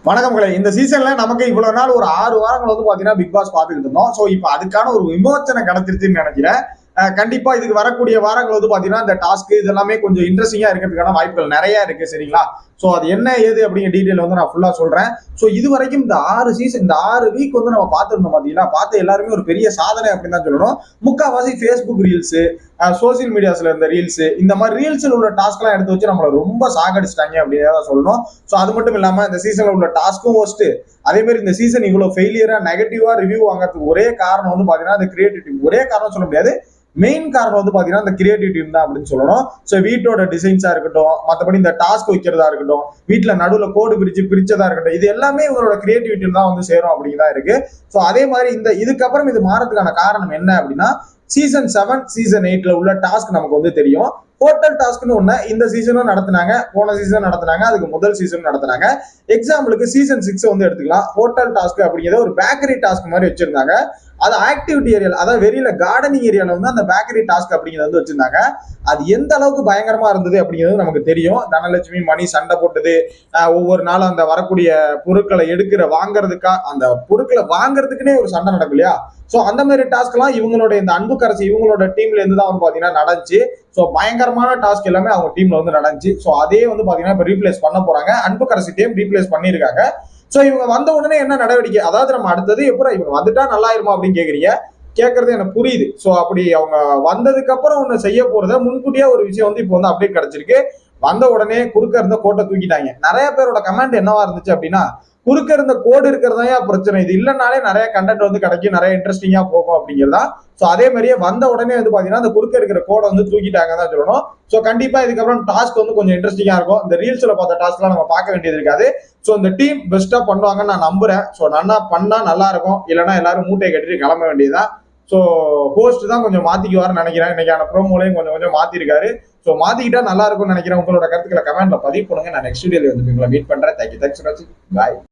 வணக்கங்களே. இந்த சீசன்ல நமக்கு இவ்வளவு நாள் ஒரு 6 வாரங்கள் வந்து பாத்தீங்கன்னா பிக் பாஸ் பாத்துக்கிட்டு இருந்தோம். சோ இப்ப அதுக்கான ஒரு விமோச்சனம் கிடைச்சிருச்சுன்னு நினைக்கிறேன். கண்டிப்பா இதுக்கு வரக்கூடிய வாரங்கள் வந்து பாத்தீங்கன்னா இந்த டாஸ்க் இதெல்லாமே கொஞ்சம் இன்ட்ரெஸ்டிங்கா இருக்கிறதுக்கான வாய்ப்புகள் நிறைய இருக்கு. சரிங்களா? சோ அது என்ன ஏது அப்படிங்கிற டீடைல் வந்து நான் ஃபுல்லா சொல்றேன். சோ இது வரைக்கும் இந்த 6 சீசன் இந்த 6 வீக் வந்து நம்ம பார்த்திருந்தோம். பாத்தீங்கன்னா பார்த்து எல்லாருமே ஒரு பெரிய சாதனை அப்படின்னு தான் சொல்லணும். முக்காவாசி ஃபேஸ்புக் ரீல்ஸ், சோசியல் மீடியாஸ்ல இருந்த ரீல்ஸ், இந்த மாதிரி ரீல்ஸ்ல உள்ள டாஸ்க் எல்லாம் எடுத்து வச்சு நம்மள ரொம்ப சாகடிச்சிட்டாங்க அப்படின்னு சொல்லணும். சோ அது மட்டும் இல்லாம இந்த சீசன்ல உள்ள டாஸ்க்கும் ஒஸ்ட். அதே மாதிரி இந்த சீசன் இவ்வளவு ஃபெயிலியரா நெகட்டிவா ரிவ்யூ வாங்குறதுக்கு ஒரே காரணம் வந்து பாத்தீங்கன்னா இந்த கிரியேட்டிவிட்டி. ஒரே காரணம் சொல்ல முடியாது, மெயின் காரணம் வந்து பாத்தீங்கன்னா இந்த கிரியேட்டிவ் டீம் தான் அப்படின்னு சொல்லணும். ஸோ வீட்டோட டிசைன்ஸா இருக்கட்டும், மற்றபடி இந்த டாஸ்க் வைக்கிறதா இருக்கட்டும், வீட்டுல நடுவில் கோடு பிரிச்சதா இருக்கட்டும், இது எல்லாமே இவங்களோட கிரியேட்டிவிட்டி தான் வந்து சேரும் அப்படிங்கிறதா இருக்கு. ஸோ அதே மாதிரி இந்த இதுக்கப்புறம் இது மாறதுக்கான காரணம் என்ன அப்படின்னா, சீசன் 7 சீசன் 8ல உள்ள டாஸ்க் நமக்கு வந்து தெரியும். ஹோட்டல் டாஸ்க்னு ஒண்ணு இந்த சீசனும் நடத்தினாங்க, போன சீசன் நடத்தினாங்க, அதுக்கு முதல் சீசன் நடத்தினாங்க. எக்ஸாம்பிளுக்கு சீசன் 6 வந்து எடுத்துக்கலாம். ஹோட்டல் டாஸ்க் அப்படிங்கிறத ஒரு பேக்கரி டாஸ்க் மாதிரி வச்சிருந்தாங்க. அது ஆக்டிவிட்டி ஏரியா, அதாவது வெளியில கார்டனிங் ஏரியால வந்து அந்த பேக்கரி டாஸ்க் அப்படிங்கிறத வந்து வச்சிருந்தாங்க. அது எந்த அளவுக்கு பயங்கரமா இருந்தது அப்படிங்கிறது நமக்கு தெரியும். தனலட்சுமி மணி சண்டை போட்டது, ஒவ்வொரு நாளும் அந்த வரக்கூடிய பொருட்களை வாங்குறதுக்கா அந்த பொருட்களை வாங்குறதுக்குன்னே ஒரு சண்டை நடக்கும் இல்லையா? சோ அந்த மாதிரி டாஸ்க் எல்லாம் இவங்களோட இந்த அன்புக்கரசி இவங்களோட டீம்ல இருந்து தான் வந்து பாத்தீங்கன்னா நடந்துச்சு. சோ பயங்கரமான டாஸ்க் எல்லாமே அவங்க டீம்ல வந்து நடந்துச்சு. சோ அதே வந்து பாத்தீங்கன்னா இப்ப ரீப்ளேஸ் பண்ண போறாங்க. அன்புக்கரசி டீம் ரீப்ளேஸ் பண்ணிருக்காங்க. சோ இவங்க வந்த உடனே என்ன நடவடிக்கை, அதாவது நம்ம அடுத்தது எப்படி இவங்க வந்துட்டா நல்லா இருமா அப்படின்னு கேக்குறீங்க. கேட்கறது எனக்கு புரியுது. சோ அப்படி அவங்க வந்ததுக்கு அப்புறம் ஒண்ணு செய்ய போறத முன்கூட்டியே ஒரு விஷயம் வந்து இப்போ வந்து அப்டேட் கிடைச்சிருக்கு. வந்த உடனே குறுக்க இருந்த கோட்டை தூக்கிட்டாங்க. நிறைய பேரோட கமெண்ட் என்னவா இருந்துச்சு அப்படின்னா, குறுக்க இருந்த கோடு இருக்கிறதா பிரச்சனை, இது இல்லைனாலே நிறைய கண்டென்ட் வந்து கிடைக்கும், நிறைய இன்ட்ரெஸ்டிங்கா போகும் அப்படிங்கிறதா. சோ அதே மாதிரியே வந்த உடனே வந்து பாத்தீங்கன்னா அந்த குறுக்க இருக்கிற கோடை வந்து தூக்கிட்டாங்க தான் சொல்லணும். சோ கண்டிப்பா இதுக்கப்புறம் டாஸ்க் வந்து கொஞ்சம் இன்ட்ரெஸ்டிங்கா இருக்கும். இந்த ரீல்ஸ்ல பார்த்த டாஸ்க் எல்லாம் நம்ம பார்க்க வேண்டியது இருக்காது. சோ இந்த டீம் பெஸ்டா பண்ணுவாங்கன்னு நான் நம்புறேன். சோ நல்லா பண்ணா நல்லா இருக்கும், இல்லைன்னா எல்லாரும் மூட்டையை கட்டிட்டு கிளம்ப வேண்டியதுதான். ஸோ ஹோஸ்ட் தான் கொஞ்சம் மாத்திக்குவாருன்னு நினைக்கிறேன். இன்னைக்கான ப்ரோமோலையும் கொஞ்சம் கொஞ்சம் மாத்திருக்காரு. ஸோ மாத்திக்கிட்டா நல்லா இருக்கும்னு நினைக்கிறேன். உங்களோட கருத்துக்களை கமெண்ட்ல பதிவு பண்ணுங்க. நான் நெக்ஸ்ட் வீடியோல வந்து உங்களை மீட் பண்றேன். தேங்க்யூ, தேங்க்ஸ் ஃபார் வாட்சிங். பாய்.